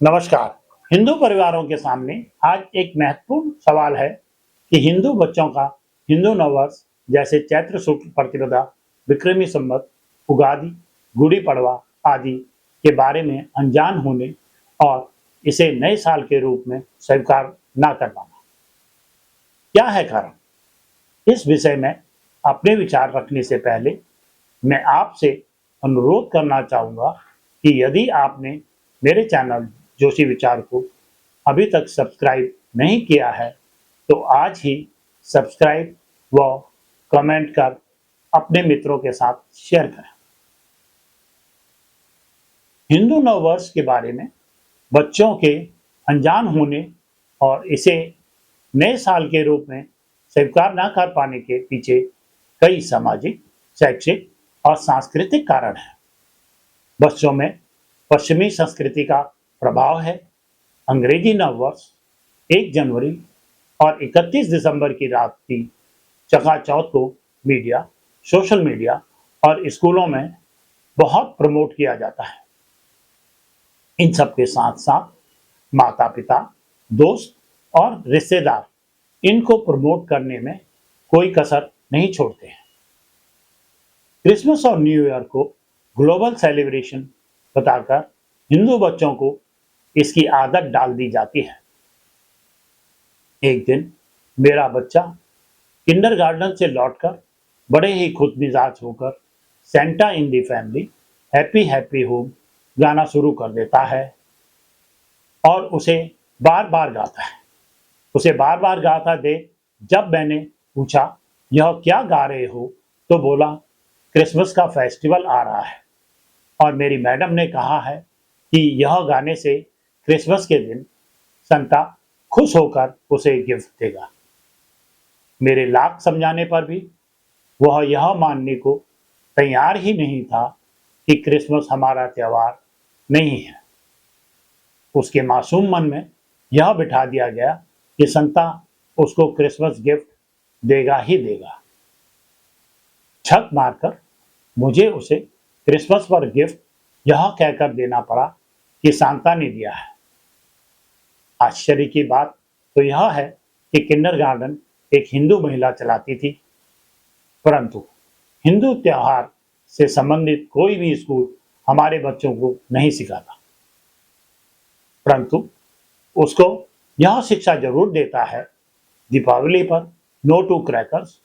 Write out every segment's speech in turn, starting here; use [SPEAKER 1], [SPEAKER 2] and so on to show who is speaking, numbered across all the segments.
[SPEAKER 1] नमस्कार। हिंदू परिवारों के सामने आज एक महत्वपूर्ण सवाल है कि हिंदू बच्चों का हिंदू नववर्ष जैसे चैत्र शुक्ल प्रतिपदा, विक्रमी संवत, उगादि, गुड़ी पड़वा आदि के बारे में अनजान होने और इसे नए साल के रूप में स्वीकार न कर पाना। क्या है कारण? इस विषय में अपने विचार रखने से पहले मैं आपसे अनुरोध करना चाहूँगा कि यदि आपने मेरे चैनल जोशी विचार को अभी तक सब्सक्राइब नहीं किया है, तो आज ही सब्सक्राइब व कमेंट कर अपने मित्रों के साथ शेयर करें। हिंदू नववर्ष के बारे में बच्चों के अनजान होने और इसे नए साल के रूप में स्वीकार न कर पाने के पीछे कई सामाजिक, शैक्षिक और सांस्कृतिक कारण हैं। बच्चों में पश्चिमी संस्कृति का प्रभाव है। अंग्रेजी नववर्ष 1 जनवरी और 31 दिसंबर की रात की चकाचौंध को मीडिया, सोशल मीडिया और स्कूलों में बहुत प्रमोट किया जाता है। इन सब के साथ साथ माता-पिता, दोस्त और रिश्तेदार इनको प्रमोट करने में कोई कसर नहीं छोड़ते हैं। क्रिसमस और न्यू ईयर को ग्लोबल सेलिब्रेशन बताकर हिंदू बच्चों को इसकी आदत डाल दी जाती है। एक दिन मेरा बच्चा किंडरगार्टन से लौटकर बड़े ही खुदमिजाज होकर सेंटा इन दी फैमिली, हैप्पी हैप्पी होम गाना शुरू कर देता है और उसे बार बार गाता है। उसे बार बार गाता देख जब मैंने पूछा, यह क्या गा रहे हो, तो बोला, क्रिसमस का फेस्टिवल आ रहा है और मेरी मैडम ने कहा है कि यह गाने से क्रिसमस के दिन संता खुश होकर उसे गिफ्ट देगा। मेरे लाख समझाने पर भी वह यह मानने को तैयार ही नहीं था कि क्रिसमस हमारा त्योहार नहीं है। उसके मासूम मन में यह बिठा दिया गया कि संता उसको क्रिसमस गिफ्ट देगा ही देगा। छक मारकर मुझे उसे क्रिसमस पर गिफ्ट यह कहकर देना पड़ा कि सांता ने दिया है। आश्चर्य की बात तो यह है कि किंडरगार्टन एक हिंदू महिला चलाती थी, परंतु हिंदू त्योहार से संबंधित कोई भी स्कूल हमारे बच्चों को नहीं सिखाता, परंतु उसको यह शिक्षा जरूर देता है, दीपावली पर नो टू क्रैकर्स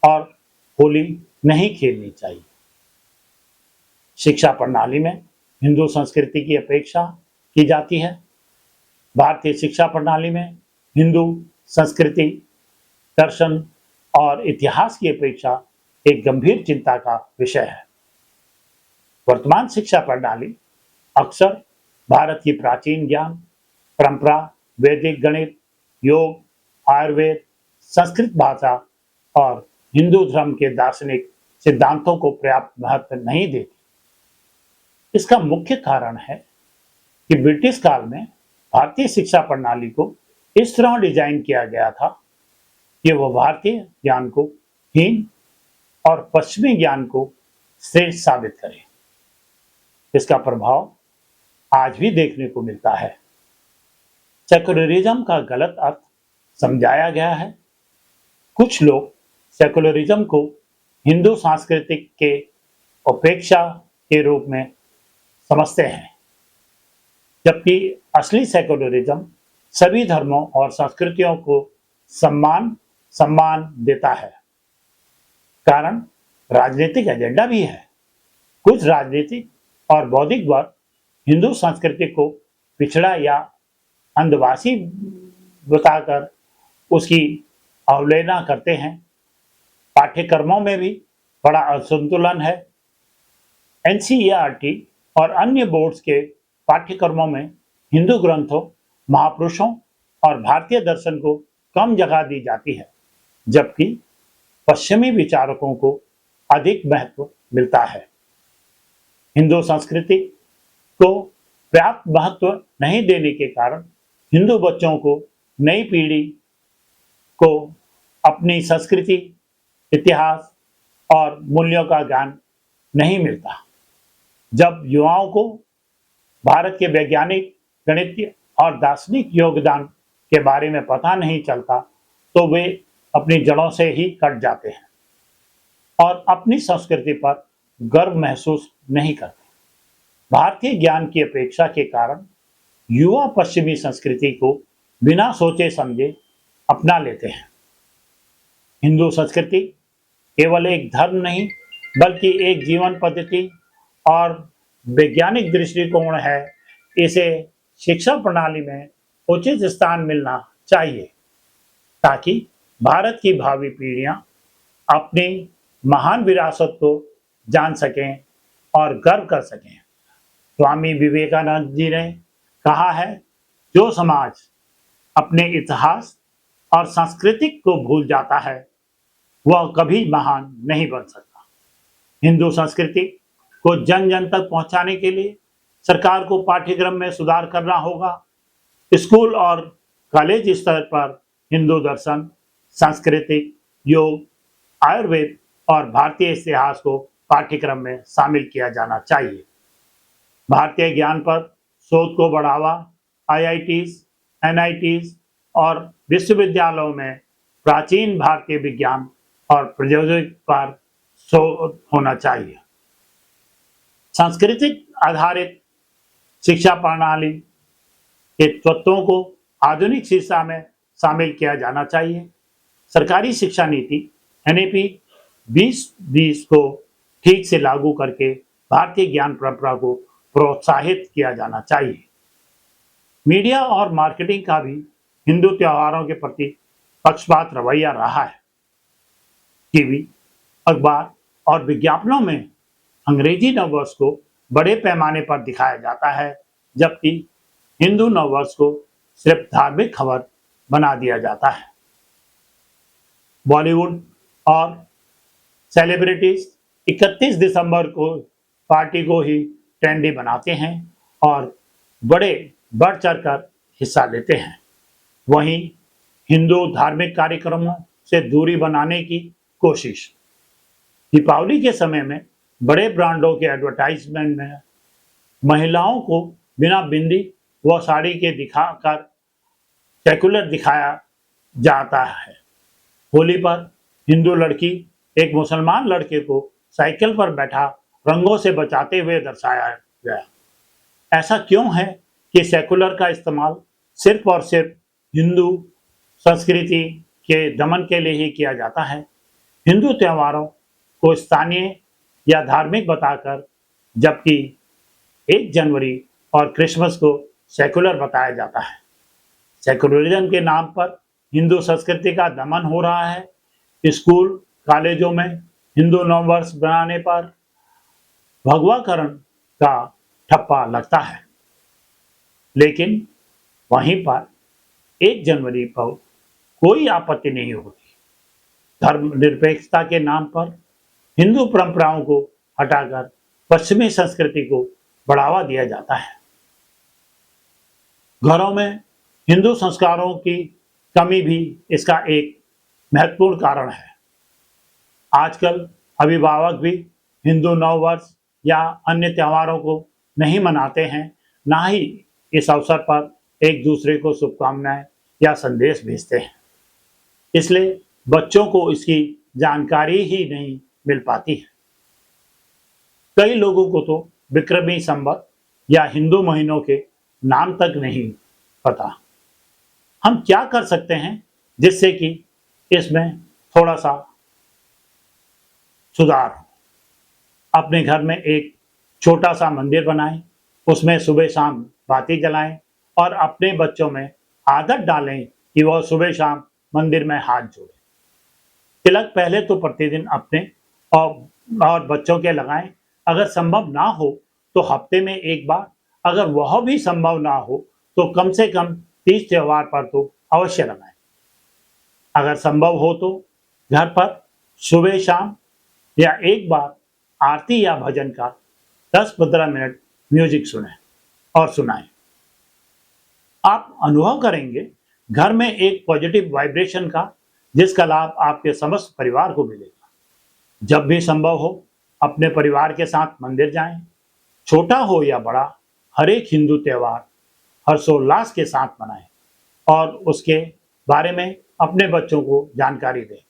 [SPEAKER 1] और होली नहीं खेलनी चाहिए। शिक्षा प्रणाली में हिंदू संस्कृति की अपेक्षा की जाती है। भारतीय शिक्षा प्रणाली में हिंदू संस्कृति, दर्शन और इतिहास की अपेक्षा एक गंभीर चिंता का विषय है। वर्तमान शिक्षा प्रणाली अक्सर भारत की प्राचीन ज्ञान परंपरा, वैदिक गणित, योग, आयुर्वेद, संस्कृत भाषा और हिंदू धर्म के दार्शनिक सिद्धांतों को पर्याप्त महत्व नहीं देती। इसका मुख्य कारण है कि ब्रिटिश काल में भारतीय शिक्षा प्रणाली को इस तरह डिजाइन किया गया था कि वह भारतीय ज्ञान को हीन और पश्चिमी ज्ञान को श्रेष्ठ साबित करे। इसका प्रभाव आज भी देखने को मिलता है। सेकुलरिज्म का गलत अर्थ समझाया गया है। कुछ लोग सेकुलरिज्म को हिंदू सांस्कृतिक के उपेक्षा के रूप में समझते हैं, जबकि असली सेकुलरिज्म सभी धर्मों और संस्कृतियों को सम्मान देता है। कारण राजनीतिक एजेंडा भी है। कुछ राजनीतिक और बौद्धिक वर्ग हिंदू संस्कृति को पिछड़ा या अंधवासी बताकर उसकी अवहेलना करते हैं। पाठ्यक्रमों में भी बड़ा असंतुलन है। एनसीईआरटी और अन्य बोर्ड्स के पाठ्यक्रमों में हिंदू ग्रंथों, महापुरुषों और भारतीय दर्शन को कम जगह दी जाती है, जबकि पश्चिमी विचारकों को अधिक महत्व मिलता है। हिंदू संस्कृति को पर्याप्त महत्व नहीं देने के कारण हिंदू बच्चों को नई पीढ़ी को अपनी संस्कृति, इतिहास और मूल्यों का ज्ञान नहीं मिलता। जब युवाओं को भारत के वैज्ञानिक गणित और दार्शनिक योगदान के बारे में पता नहीं चलता तो वे अपनी जड़ों से ही कट जाते हैं और अपनी संस्कृति पर गर्व महसूस नहीं करते। भारतीय ज्ञान की अपेक्षा के कारण युवा पश्चिमी संस्कृति को बिना सोचे समझे अपना लेते हैं। हिंदू संस्कृति केवल एक धर्म नहीं बल्कि एक जीवन पद्धति और वैज्ञानिक दृष्टिकोण है। इसे शिक्षा प्रणाली में उचित स्थान मिलना चाहिए ताकि भारत की भावी पीढ़ियां अपनी महान विरासत को जान सकें और गर्व कर सकें। स्वामी विवेकानंद जी ने कहा है, जो समाज अपने इतिहास और सांस्कृतिक को भूल जाता है वह कभी महान नहीं बन सकता। हिंदू संस्कृति को जन जन तक पहुंचाने के लिए सरकार को पाठ्यक्रम में सुधार करना होगा। स्कूल और कॉलेज स्तर पर हिंदू दर्शन, सांस्कृतिक, योग, आयुर्वेद और भारतीय इतिहास को पाठ्यक्रम में शामिल किया जाना चाहिए। भारतीय ज्ञान पर शोध को बढ़ावा, आईआईटीज, एनआईटीज और विश्वविद्यालयों में प्राचीन भारतीय विज्ञान और प्रौद्योगिकी पर शोध होना चाहिए। सांस्कृतिक आधारित शिक्षा प्रणाली के तत्वों को आधुनिक शिक्षा में शामिल किया जाना चाहिए। सरकारी शिक्षा नीति एनईपी 2020 को ठीक से लागू करके भारतीय ज्ञान परंपरा को प्रोत्साहित किया जाना चाहिए। मीडिया और मार्केटिंग का भी हिंदू त्योहारों के प्रति पक्षपात रवैया रहा है। टीवी, अखबार और विज्ञापनों में अंग्रेजी नववर्ष को बड़े पैमाने पर दिखाया जाता है, जबकि हिंदू नववर्ष को सिर्फ धार्मिक खबर बना दिया जाता है। बॉलीवुड और सेलिब्रिटीज 31 दिसंबर को पार्टी को ही ट्रेंडी बनाते हैं और बढ़ चढ़कर हिस्सा लेते हैं। वहीं हिंदू धार्मिक कार्यक्रमों से दूरी बनाने की कोशिश। दीपावली के समय में बड़े ब्रांडों के एडवर्टाइजमेंट में महिलाओं को बिना बिंदी व साड़ी के दिखाकर सेकुलर दिखाया जाता है। होली पर हिंदू लड़की एक मुसलमान लड़के को साइकिल पर बैठा रंगों से बचाते हुए दर्शाया गया। ऐसा क्यों है कि सेकुलर का इस्तेमाल सिर्फ और सिर्फ हिंदू संस्कृति के दमन के लिए ही किया जाता है। हिंदू त्योहारों को स्थानीय या धार्मिक बताकर, जबकि 1 जनवरी और क्रिसमस को सेकुलर बताया जाता है। सेकुलरिज्म के नाम पर हिंदू संस्कृति का दमन हो रहा है। स्कूल कॉलेजों में हिंदू नववर्ष बनाने पर भगवाकरण का ठप्पा लगता है, लेकिन वहीं पर 1 जनवरी पर कोई आपत्ति नहीं होती। धर्मनिरपेक्षता के नाम पर हिंदू परंपराओं को हटाकर पश्चिमी संस्कृति को बढ़ावा दिया जाता है। घरों में हिंदू संस्कारों की कमी भी इसका एक महत्वपूर्ण कारण है। आजकल अभिभावक भी हिंदू नववर्ष या अन्य त्योहारों को नहीं मनाते हैं, ना ही इस अवसर पर एक दूसरे को शुभकामनाएं या संदेश भेजते हैं। इसलिए बच्चों को इसकी जानकारी ही नहीं मिल पाती है। कई लोगों को तो विक्रमी संवत या हिंदू महीनों के नाम तक नहीं पता। हम क्या कर सकते हैं जिससे कि इसमें थोड़ा सा सुधार हो? अपने घर में एक छोटा सा मंदिर बनाएं, उसमें सुबह शाम बाती जलाएं और अपने बच्चों में आदत डालें कि वह सुबह शाम मंदिर में हाथ जोड़ें। तिलक पहले तो प्रतिदिन अपने और बच्चों के लगाएं। अगर संभव ना हो तो हफ्ते में एक बार, अगर वह भी संभव ना हो तो कम से कम 30 त्योहार पर तो अवश्य लगाएं। अगर संभव हो तो घर पर सुबह शाम या एक बार आरती या भजन का 10-15 मिनट म्यूजिक सुनें और सुनाएं। आप अनुभव करेंगे घर में एक पॉजिटिव वाइब्रेशन का, जिसका लाभ आपके समस्त परिवार को मिलेगा। जब भी संभव हो अपने परिवार के साथ मंदिर जाएं। छोटा हो या बड़ा, हर एक हिंदू त्योहार हर्षोल्लास के साथ मनाएं और उसके बारे में अपने बच्चों को जानकारी दें।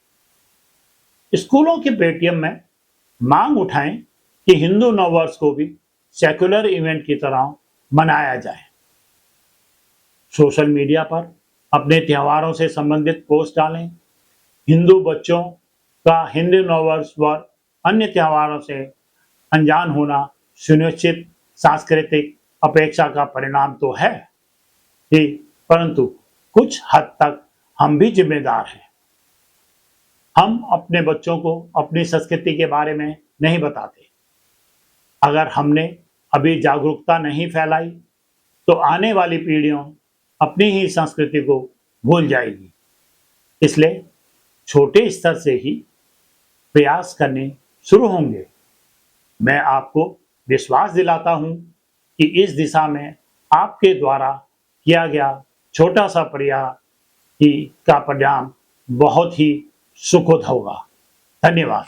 [SPEAKER 1] स्कूलों के पेटीएम में मांग उठाएं कि हिंदू नववर्ष को भी सेक्युलर इवेंट की तरह मनाया जाए। सोशल मीडिया पर अपने त्योहारों से संबंधित पोस्ट डालें। हिंदू बच्चों का हिंदू नववर्ष व अन्य त्योहारों से अनजान होना सुनिश्चित सांस्कृतिक अपेक्षा का परिणाम तो है ही, परंतु कुछ हद तक हम भी जिम्मेदार हैं। हम अपने बच्चों को अपनी संस्कृति के बारे में नहीं बताते। अगर हमने अभी जागरूकता नहीं फैलाई तो आने वाली पीढ़ियों अपनी ही संस्कृति को भूल जाएगी। इसलिए छोटे स्तर से ही प्रयास करने शुरू होंगे। मैं आपको विश्वास दिलाता हूं कि इस दिशा में आपके द्वारा किया गया छोटा सा प्रयास का परिणाम बहुत ही सुखद होगा। धन्यवाद।